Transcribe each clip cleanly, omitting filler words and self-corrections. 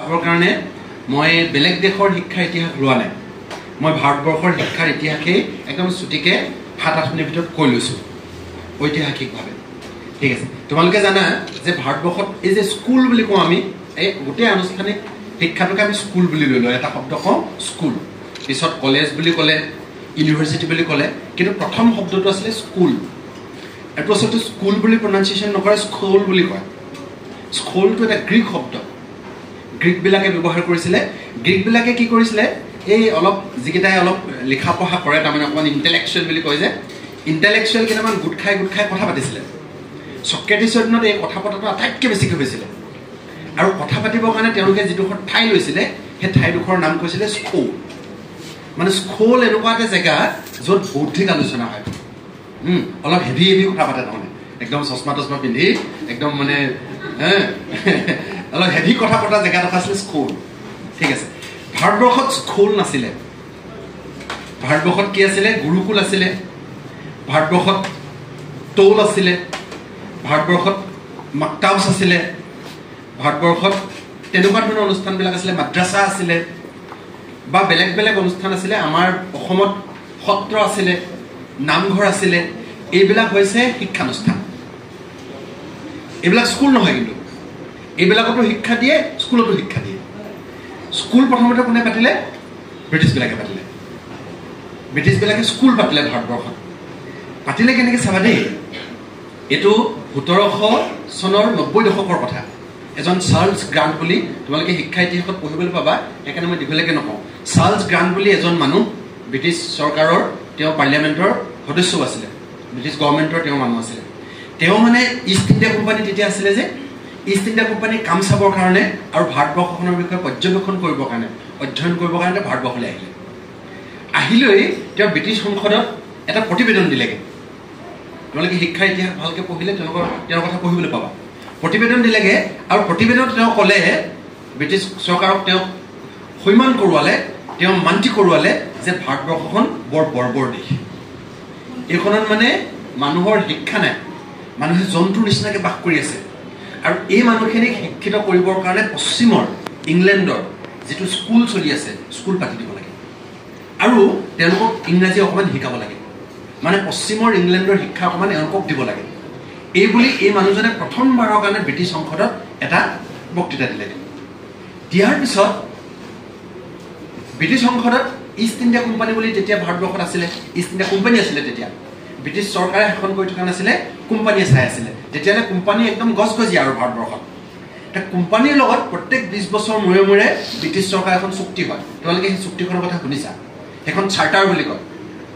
চাবৰ কাৰণে মই বেলেগ দেশৰ শিক্ষাৰ ইতিহাস লোৱা নাই মই ভাৰতবৰ্ষৰ শিক্ষাৰ ইতিহাসেই একদম চুটিকে 7-8 মিনিটৰ ভিতৰত কৈ লৈছোঁ ঐতিহাসিকভাৱে ঠিক আছে তোমালোকে জানা যে ভাৰতবৰ্ষত এই যে স্কুল বুলি কওঁ আমি এই গোটেই আনুষ্ঠানিক শিক্ষাটোকে আমি স্কুল বুলি লৈ লওঁ এটা শব্দ কওঁ স্কুল পিছত কলেজ বুলি ক'লে ইউনিভাৰ্চিটি বুলি ক'লে কিন্তু প্ৰথম শব্দটো আছিলে স্কুল এইটো আচলতে স্কুল বুলি প্ৰনাউন্সিয়েশ্যন নকৰে স্কুল বুলি কয় স্কুলটো এটা গ্ৰীক শব্দ গ্ৰীকবিলাকে ব্যৱহাৰ কৰিছিলে গ্ৰীকবিলাকে কি কৰিছিলে এই অলপ যিকেইটাই অলপ লিখা পঢ়া কৰে তাৰমানে অকণমান ইণ্টেলেকচুৱেল বুলি কয় যে ইণ্টেলেকচুৱেল কেইটামান গোট খাই কথা পাতিছিলে চক্ৰেটিছৰ দিনত এই কথা পতাটো আটাইতকৈ বেছিকৈ হৈছিলে আৰু কথা পাতিবৰ কাৰণে তেওঁলোকে যিডোখৰ ঠাই লৈছিলে সেই ঠাইডোখৰৰ নাম কৈছিলে স্কুল মানে স্কুল এনেকুৱা এটা জেগা য'ত বৌদ্ধিক আলোচনা হয় অলপ হেভি কথা পাতে তাৰমানে একদম চশমা টচমা পিন্ধি একদম মানে অলপ হেভি কথা পতা জেগা এটা আছিলে স্কুল ঠিক আছে ভাৰতবৰ্ষত স্কুল নাছিলে ভাৰতবৰ্ষত কি আছিলে গুৰুকুল আছিলে ভাৰতবৰ্ষত টৌল আছিলে ভাৰতবৰ্ষত মাক্তাবছ আছিলে ভাৰতবৰ্ষত তেনেকুৱা ধৰণৰ অনুষ্ঠানবিলাক আছিলে মাদ্ৰাছা আছিলে বা বেলেগ বেলেগ অনুষ্ঠান আছিলে আমাৰ অসমত সত্ৰ আছিলে নামঘৰ আছিলে এইবিলাক হৈছে শিক্ষানুষ্ঠান এইবিলাক স্কুল নহয় কিন্তু এইবিলাকতো শিক্ষা দিয়ে স্কুলতো শিক্ষা দিয়ে স্কুল প্ৰথমতে কোনে পাতিলে ব্ৰিটিছবিলাকে পাতিলে ব্ৰিটিছবিলাকে স্কুল পাতিলে ভাৰতবৰ্ষত পাতিলে কেনেকৈ চাবা দেই এইটো 1700 চনৰ 90 দশকৰ কথা এজন চাৰ্লছ গ্ৰাণ্ট বুলি তোমালোকে শিক্ষা ইতিহাসত পঢ়িবলৈ পাবা সেইকাৰণে মই দীঘলীয়াকৈ নকওঁ চাৰ্লছ গ্ৰাণ্ট বুলি এজন মানুহ ব্ৰিটিছ চৰকাৰৰ তেওঁ পাৰ্লিয়ামেণ্টৰ সদস্যও আছিলে ব্ৰিটিছ গভৰ্ণমেণ্টৰ তেওঁ মানুহ আছিলে তেওঁ মানে ইষ্ট ইণ্ডিয়া কোম্পানী তেতিয়া আছিলে যে ইষ্ট ইণ্ডিয়া কোম্পানীৰ কাম চাবৰ কাৰণে আৰু ভাৰতবৰ্ষখনৰ বিষয়ে পৰ্যবেক্ষণ কৰিবৰ কাৰণে অধ্যয়ন কৰিবৰ কাৰণে ভাৰতবৰ্ষলৈ আহিলৈ তেওঁ ব্ৰিটিছ সংসদত এটা প্ৰতিবেদন দিলেগৈ তোমালোকে শিক্ষাৰ ইতিহাস ভালকৈ পঢ়িলে তেওঁৰ কথা পঢ়িবলৈ পাবা প্ৰতিবেদন দিলেগৈ আৰু প্ৰতিবেদনত তেওঁ ক'লে ব্ৰিটিছ চৰকাৰক তেওঁ সৈমান কৰোৱালে তেওঁ মান্তি কৰোৱালে যে ভাৰতবৰ্ষখন বৰ বৰ্বৰ দেশ এইখনত মানে মানুহৰ শিক্ষা নাই মানুহে জন্তুৰ নিচিনাকৈ বাস কৰি আছে আৰু এই মানুহখিনিক শিক্ষিত কৰিবৰ কাৰণে পশ্চিমৰ ইংলেণ্ডৰ যিটো স্কুল চলি আছে স্কুল পাতি দিব লাগে আৰু তেওঁলোকক ইংৰাজী অকণমান শিকাব লাগে মানে পশ্চিমৰ ইংলেণ্ডৰ শিক্ষা অকণমান এওঁলোকক দিব লাগে এই বুলি এই মানুহজনে প্ৰথমবাৰৰ কাৰণে ব্ৰিটিছ সংসদত এটা বক্তৃতা দিলে দিয়াৰ পিছত ব্ৰিটিছ সংসদত ইষ্ট ইণ্ডিয়া কোম্পানী বুলি তেতিয়া ভাৰতবৰ্ষত আছিলে ইষ্ট ইণ্ডিয়া কোম্পানী আছিলে তেতিয়া ব্ৰিটিছ চৰকাৰে শাসন কৰি থকা নাছিলে কোম্পানীয়ে চাই আছিলে তেতিয়াহ'লে কোম্পানী একদম গজগজীয়া আৰু ভাৰতবৰ্ষত এতিয়া কোম্পানীৰ লগত প্ৰত্যেক 20 বছৰ মূৰে মূৰে ব্ৰিটিছ চৰকাৰ এখন চুক্তি হয় তোমালোকে সেই চুক্তিখনৰ কথা শুনিছা সেইখন চাৰ্টাৰ বুলি কয়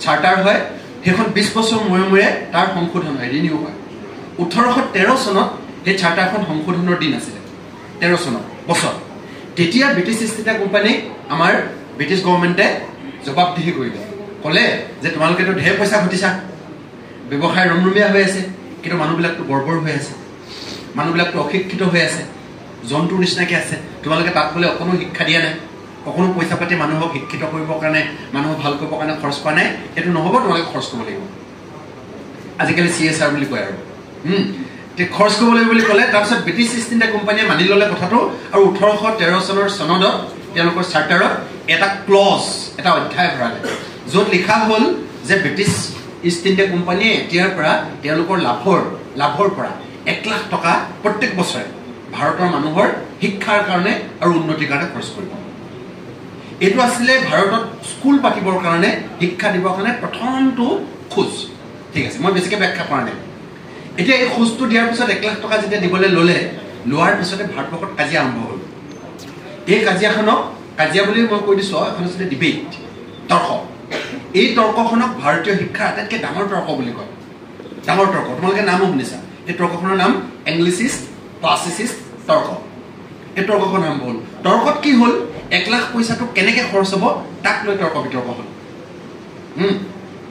চাৰ্টাৰ হয় সেইখন 20 বছৰ মূৰে মূৰে তাৰ সংশোধন হয় ৰিনিউ হয় 1813 চনত সেই চাৰ্টাৰখন সংশোধনৰ দিন আছিলে 13 চনত বছৰ তেতিয়া ব্ৰিটিছ ইষ্ট ইণ্ডিয়া কোম্পানীক আমাৰ ব্ৰিটিছ গভৰ্ণমেণ্টে জবাবদিহি কৰিলে ক'লে যে তোমালোকেতো ঢেৰ পইচা ঘটিছা ব্যৱসায় ৰমৰমীয়া হৈ আছে কিন্তু মানুহবিলাকতো বৰ্বৰ হৈ আছে মানুহবিলাকতো অশিক্ষিত হৈ আছে জন্তুৰ নিচিনাকৈ আছে তোমালোকে তাত বোলে অকণো শিক্ষা দিয়া নাই অকণো পইচা পাতি মানুহক শিক্ষিত কৰিবৰ কাৰণে মানুহক ভাল কৰিবৰ কাৰণে খৰচ কৰা নাই সেইটো নহ'ব তোমালোকে খৰচ কৰিব লাগিব আজিকালি CSR বুলি কয় আৰু খৰচ কৰিব লাগিব বুলি ক'লে তাৰপিছত ব্ৰিটিছ ইষ্ট ইণ্ডিয়া কোম্পানীয়ে মানি ল'লে কথাটো আৰু 1813 চনৰ চনদত তেওঁলোকৰ চাৰ্টাৰত এটা ক্লজ এটা অধ্যায় ভৰালে য'ত লিখা হ'ল যে ব্ৰিটিছ ইষ্ট ইণ্ডিয়া কোম্পানীয়ে এতিয়াৰ পৰা তেওঁলোকৰ লাভৰ পৰা 1 লাখ টকা প্ৰত্যেক বছৰে ভাৰতৰ মানুহৰ শিক্ষাৰ কাৰণে আৰু উন্নতিৰ কাৰণে খৰচ কৰিব এইটো আছিলে ভাৰতত স্কুল পাতিবৰ কাৰণে শিক্ষা দিবৰ কাৰণে প্ৰথমটো খোজ ঠিক আছে মই বেছিকৈ ব্যাখ্যা কৰা নাই এতিয়া এই খোজটো দিয়াৰ পিছত 1 লাখ টকা যেতিয়া দিবলৈ লোৱাৰ পিছতে ভাৰতবৰ্ষত কাজিয়া আৰম্ভ হ'ল এই কাজিয়া বুলি মই কৈ দিছোঁ এখন আছিলে ডিবেট তৰ্ক এই তৰ্কখনক ভাৰতীয় শিক্ষাৰ আটাইতকৈ ডাঙৰ তৰ্ক বুলি কয় ডাঙৰ তৰ্ক তোমালোকে নামো শুনিছা এই তৰ্কখনৰ নাম এংলিচিষ্ট ক্লাছিচিষ্ট তৰ্ক এই তৰ্কখন আৰম্ভ হ'ল তৰ্কত কি হ'ল 1 লাখ পইচাটো কেনেকৈ খৰচ হ'ব তাক লৈ তৰ্ক বিতৰ্ক হ'ল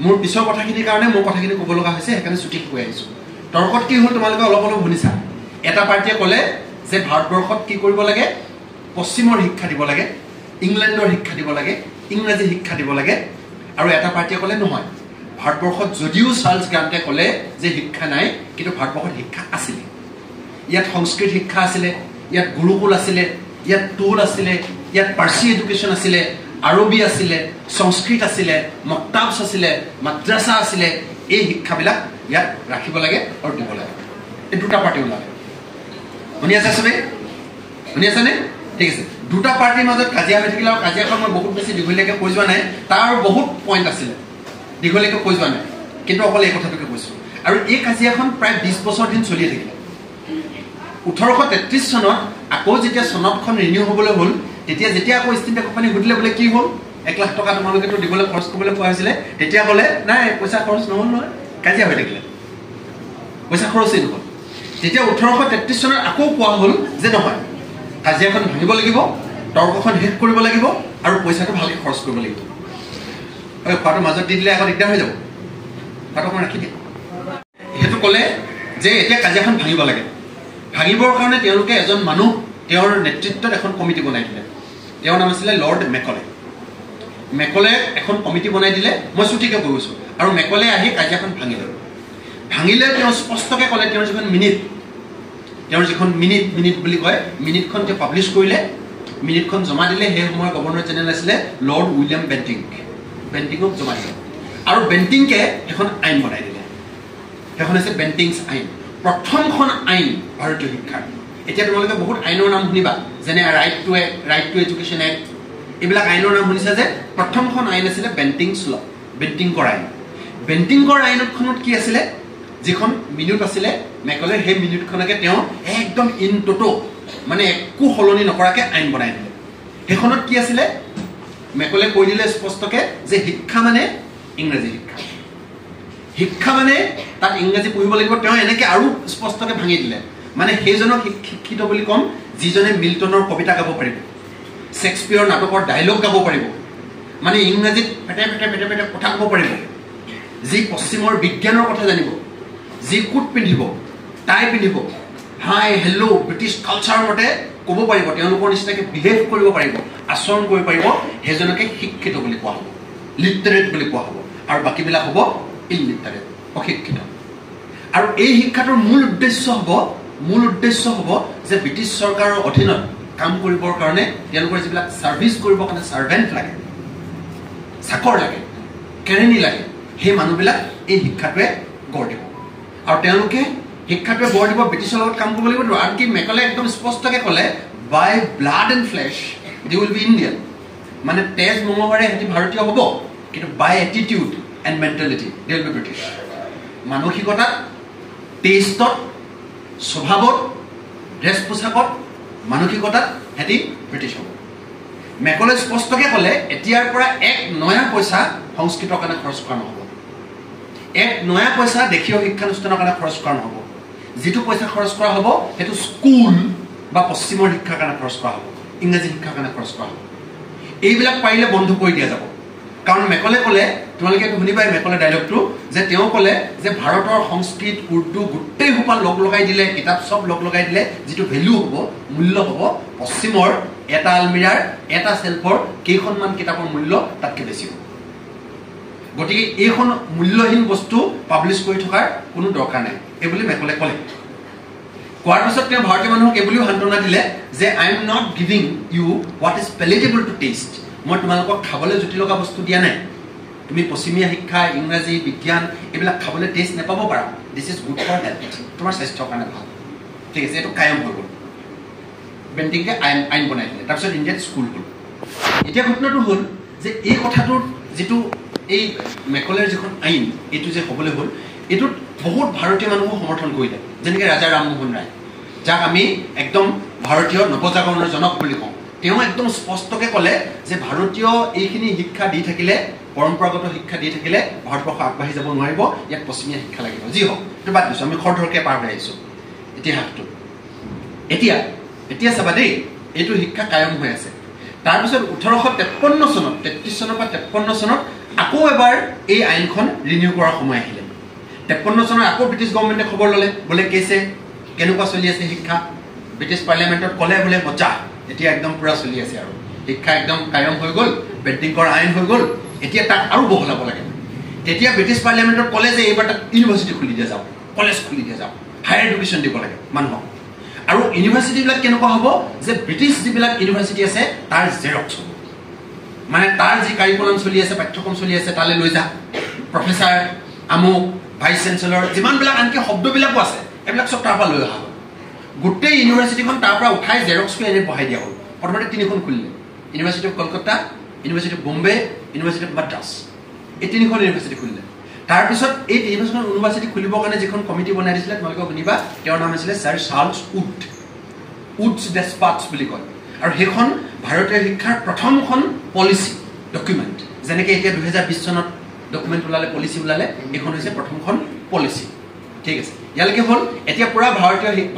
মোৰ পিছৰ কথাখিনিৰ কাৰণে মোৰ কথাখিনি ক'ব লগা হৈছে সেইকাৰণে ছুটি কৈ আহিছোঁ তৰ্কত কি হ'ল তোমালোকে অলপ শুনিছা এটা পাৰ্টিয়ে ক'লে যে ভাৰতবৰ্ষত কি কৰিব লাগে পশ্চিমৰ শিক্ষা দিব লাগে ইংলেণ্ডৰ শিক্ষা দিব লাগে ইংৰাজী শিক্ষা দিব লাগে আৰু এটা পাৰ্টিয়ে ক'লে নহয় ভাৰতবৰ্ষত যদিও চাৰ্লছ গ্ৰাণ্টে ক'লে যে শিক্ষা নাই কিন্তু ভাৰতবৰ্ষত শিক্ষা আছিলে ইয়াত সংস্কৃত শিক্ষা আছিলে ইয়াত গুৰুকুল আছিলে ইয়াত টুল আছিলে, ইয়াত পাৰ্চী এডুকেশ্যন আছিলে, আৰবী আছিলে, সংস্কৃত আছিলে, মক্তাবছ আছিলে, মাদ্ৰাছা আছিলে। এই শিক্ষাবিলাক ইয়াত ৰাখিব লাগে আৰু দিব লাগে। এই দুটা পাৰ্টি ওলালে। শুনি আছে চবেই? শুনি আছেনে? ঠিক আছে। দুটা পাৰ্টিৰ মাজত কাজিয়া হৈ থাকিলে, আৰু কাজিয়াখন মই বহুত বেছি দীঘলীয়াকৈ কৈ যোৱা নাই, তাৰ বহুত পইণ্ট আছিলে, দীঘলীয়াকৈ কৈ যোৱা নাই, কিন্তু অকল এই কথাটোকে কৈছোঁ। আৰু এই কাজিয়াখন প্ৰায় 20 বছৰ দিন চলিয়ে থাকিলে। 1833 চনত আকৌ যেতিয়া চনদখন ৰিনিউ হ'বলৈ হ'ল, যেতিয়া আকৌ ইষ্ট ইণ্ডিয়া কোম্পানী সুধিলে বোলে কি হ'ল, 1 লাখ টকা তোমালোকেতো দিবলৈ খৰচ কৰিবলৈ কোৱা হৈছিলে, তেতিয়া ক'লে নাই পইচা খৰচ নহ'ল নহয়, কাজিয়া হৈ থাকিলে, পইচা খৰচেই নহ'ল। তেতিয়া 1833 চনত আকৌ কোৱা হ'ল যে নহয়, কাজিয়াখন ভাঙিব লাগিব, তৰ্কখন শেষ কৰিব লাগিব, আৰু পইচাটো ভালকৈ খৰচ কৰিব লাগিব। খোৱাটো মাজত দি দিলে আকৌ দিগদাৰ হৈ যাব, খোৱাটো অকণ ৰাখি দিয়ে। সেইটো ক'লে যে এতিয়া কাজিয়াখন ভাঙিব লাগে। ভাঙিবৰ কাৰণে তেওঁলোকে এজন মানুহ, তেওঁৰ নেতৃত্বত এখন কমিটি বনাই দিলে। তেওঁৰ নাম আছিলে লৰ্ড মেকলে। মেকলে এখন কমিটি বনাই দিলে, মই ছুটিকৈ কৈ গৈছোঁ। আৰু মেকলে আহি কাজিয়াখন ভাঙিলে তেওঁ স্পষ্টকৈ ক'লে, তেওঁৰ যিখন মিনিট বুলি কয়, মিনিটখন তেওঁ পাব্লিছ কৰিলে, মিনিটখন জমা দিলে। সেই সময়ৰ গভৰ্ণৰ জেনেৰেল আছিলে লৰ্ড উইলিয়াম বেণ্টিংক জমা দিলে। আৰু বেণ্টিংকে এখন আইন বনাই দিলে। সেইখন হৈছে বেণ্টিংছ আইন, প্ৰথমখন আইন ভাৰতীয় শিক্ষাৰ। এতিয়া তোমালোকে বহুত আইনৰ নাম শুনিবা, যেনে ৰাইট টু এডুকেশ্যন এক্ট, এইবিলাক আইনৰ নাম শুনিছা যে। প্ৰথমখন আইন আছিলে বেণ্টিংছ ল, বেণ্টিংকৰ আইন। বেণ্টিংকৰ আইনখনত কি আছিলে, যিখন মিনিট আছিলে মেকলে, সেই মিনিটখনকে তেওঁ একদম ইন টোটো, মানে একো সলনি নকৰাকৈ আইন বনাই দিলে। সেইখনত কি আছিলে, মেকলে কৈ দিলে স্পষ্টকৈ যে শিক্ষা মানে ইংৰাজী শিক্ষা মানে তাত ইংৰাজী পঢ়িব লাগিব। তেওঁ এনেকৈ আৰু স্পষ্টকৈ ভাঙি দিলে, মানে সেইজনক শিক্ষিত বুলি ক'ম যিজনে মিল্টনৰ কবিতা গাব পাৰিব, শ্বেক্সপিয়ৰৰ নাটকৰ ডাইলগ গাব পাৰিব, মানে ইংৰাজীত পেটে কথা ক'ব পাৰিব, যি পশ্চিমৰ বিজ্ঞানৰ কথা জানিব, যি কোট পিন্ধিব, টাই পিন্ধিব, হাই হেল্ল' ব্ৰিটিছ কালচাৰৰ মতে ক'ব পাৰিব, তেওঁলোকৰ নিচিনাকৈ বিহেভ কৰিব পাৰিব, আচৰণ কৰিব পাৰিব, সেইজনকে শিক্ষিত বুলি কোৱা হ'ব, লিটাৰেট বুলি কোৱা হ'ব। আৰু বাকীবিলাক হ'ব ইলিটাৰেট, অশিক্ষিত। আৰু এই শিক্ষাটোৰ মূল উদ্দেশ্য হ'ব যে ব্ৰিটিছ চৰকাৰৰ অধীনত কাম কৰিবৰ কাৰণে তেওঁলোকৰ যিবিলাক ছাৰ্ভিচ কৰিবৰ কাৰণে ছাৰ্ভেণ্ট লাগে, চাকৰ লাগে, কেৰেণী লাগে, সেই মানুহবিলাক এই শিক্ষাটোৱে গঢ় দিব। আৰু তেওঁলোকে শিক্ষাটোৱে গঢ় দিব, ব্ৰিটিছৰ লগত কাম কৰিব লাগিব। আনকি মেকলে একদম স্পষ্টকৈ ক'লে, by blood and flesh they will be Indian, মানে তেজ মঙহেৰে সিহঁতি ভাৰতীয় হ'ব, কিন্তু by attitude and mentality they will be British. মানসিকতাত, টেষ্টত, স্বভাৱত, ড্ৰেছ পোছাকত, মানসিকতাত সিহঁতি ব্ৰিটিছ হ'ব। মেকলে স্পষ্টকৈ ক'লে, এতিয়াৰ পৰা 1 নয়া পইচা সংস্কৃতৰ কাৰণে খৰচ কৰা নহ'ব, 1 নয়া পইচা দেশীয় শিক্ষানুষ্ঠানৰ কাৰণে খৰচ কৰা নহ'ব। যিটো পইচা খৰচ কৰা হ'ব সেইটো স্কুল বা পশ্চিমৰ শিক্ষাৰ কাৰণে খৰচ কৰা হ'ব, ইংৰাজী শিক্ষাৰ কাৰণে খৰচ কৰা হ'ব। এইবিলাক পাৰিলে বন্ধ কৰি দিয়া যাব। কাৰণ মেকলে ক'লে, তোমালোকে এইটো শুনিবাই মেকলে ডাইলগটো, যে তেওঁ ক'লে যে ভাৰতৰ সংস্কৃত, উৰ্দু গোটেই সোপা লগ লগাই দিলে, কিতাপ চব লগ লগাই দিলে, যিটো ভেলু হ'ব, মূল্য হ'ব, পশ্চিমৰ এটা আলমিৰাৰ, এটা চেল্ফৰ কেইখনমান কিতাপৰ মূল্য তাতকৈ বেছি হ'ব। গতিকে এইখন মূল্যহীন বস্তু পাব্লিছ কৰি থকাৰ কোনো দৰকাৰ নাই, এইবুলি মেকলে ক'লে। কোৱাৰ পিছত তেওঁ ভাৰতীয় মানুহক এইবুলিও সান্তনা দিলে যে I am not giving you what is palatable to taste. মই তোমালোকক খাবলৈ জুতি লগা বস্তু দিয়া নাই। তুমি পশ্চিমীয়া শিক্ষা, ইংৰাজী, বিজ্ঞান এইবিলাক খাবলৈ টেষ্ট নাপাব পাৰা। This is good for health, তোমাৰ স্বাস্থ্যৰ কাৰণে ভাল। ঠিক আছে, এইটো কায়ম হৈ গ'ল। বেণ্টিংকে আইন বনাই দিলে, তাৰপিছত ইণ্ডিয়াত স্কুল হ'ল। এতিয়া ঘটনাটো হ'ল যে এই কথাটোৰ যিটো এই মেকলেৰ যিখন আইন, এইটো যে হ'বলৈ হ'ল, এইটোত বহুত ভাৰতীয় মানুহো সমৰ্থন কৰিলে, যেনেকৈ ৰাজা ৰামমোহন ৰায়, যাক আমি একদম ভাৰতীয় নৱজাগৰণৰ জনক বুলি কওঁ। তেওঁ একদম স্পষ্টকৈ ক'লে যে ভাৰতীয় এইখিনি শিক্ষা দি থাকিলে, পৰম্পৰাগত শিক্ষা দি থাকিলে ভাৰতবৰ্ষ আগবাঢ়ি যাব নোৱাৰিব, ইয়াত পশ্চিমীয়া শিক্ষা লাগিব। যি হওক, এইটো বাদ দিছোঁ, আমি খৰধৰকৈ পাৰ হৈ আহিছোঁ ইতিহাসটো। এতিয়া চাবা দেই, এইটো শিক্ষা কায়ম হৈ আছে। তাৰপিছত 1853 চনত, 33 চনৰ পৰা 53 চনত আকৌ এবাৰ এই আইনখন ৰিনিউ কৰাৰ সময় আহিলে। 53 চনত আকৌ ব্ৰিটিছ গভৰ্ণমেণ্টে খবৰ ল'লে, বোলে কেনেকুৱা চলি আছে শিক্ষা। ব্ৰিটিছ পাৰ্লিয়ামেণ্টত ক'লে বোলে মজা, এতিয়া একদম পূৰা চলি আছে আৰু শিক্ষা একদম কায়ম হৈ গ'ল, বেণ্টিংকৰ আইন হৈ গ'ল, এতিয়া তাক আৰু বহলাব লাগে। তেতিয়া ব্ৰিটিছ পাৰ্লিয়ামেণ্টত ক'লে যে এইবাৰ তাক ইউনিভাৰ্চিটি খুলি দিয়া যাওক, কলেজ খুলি দিয়া যাওক, হায়াৰ এডুকেশ্যন দিব লাগে মানুহক। আৰু ইউনিভাৰ্চিটিবিলাক কেনেকুৱা হ'ব যে ব্ৰিটিছ যিবিলাক ইউনিভাৰ্চিটি আছে তাৰ জেৰক্স হ'ব মানে তাৰ যি কাৰিকুলাম চলি আছে পাঠ্যক্ৰম চলি আছে তালৈ লৈ যা প্ৰফেচাৰ আমুক ভাইচ চেঞ্চেলৰ যিমানবিলাক আনকি শব্দবিলাকো আছে এইবিলাক চব তাৰ পৰা লৈ অহা হ'ল গোটেই ইউনিভাৰ্চিটিখন তাৰ পৰা উঠাই জেৰক্স কৰি এনে বহাই দিয়া হ'ল প্ৰথমতে তিনিখন খুলিলে university of Kolkata university of Bombay university of Madras এই তিনিখন ইউনিভাৰ্চিটি খুলিলে তাৰপিছত এই তিনিখন ইউনিভাৰ্চিটি খুলিবৰ কাৰণে যিখন কমিটি বনাই দিছিলে তোমালোকে শুনিবা তেওঁৰ নাম আছিলে ছাৰ চাৰ্লছ উডছ ডেছপাটছ বুলি কয় আৰু সেইখন ভাৰতীয় শিক্ষাৰ প্ৰথমখন পলিচি ডকুমেণ্ট যেনেকৈ এতিয়া 2020 চনত ডকুমেণ্ট ওলালে পলিচি ওলালে এইখন হৈছে প্ৰথমখন পলিচি ঠিক আছে ইয়ালৈকে হ'ল এতিয়া পুৰা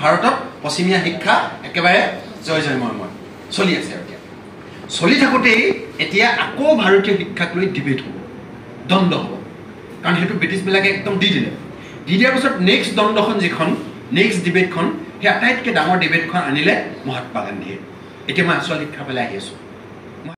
ভাৰতত পশ্চিমীয়া শিক্ষা একেবাৰে জয় জয়ময় চলি আছে আৰু এতিয়া চলি থাকোঁতেই এতিয়া আকৌ ভাৰতীয় শিক্ষাক লৈ ডিবেট হ'ব দ্বন্দ্ব হ'ব কাৰণ সেইটো ব্ৰিটিছবিলাকে একদম দি দিয়াৰ পিছত নেক্সট দ্বন্দ্বখন যিখন নেক্সট ডিবেটখন সেই আটাইতকৈ ডাঙৰ ডিবেটখন আনিলে মহাত্মা গান্ধীয়ে এতিয়া মই আচল শিক্ষা পেলাই আহি আছোঁ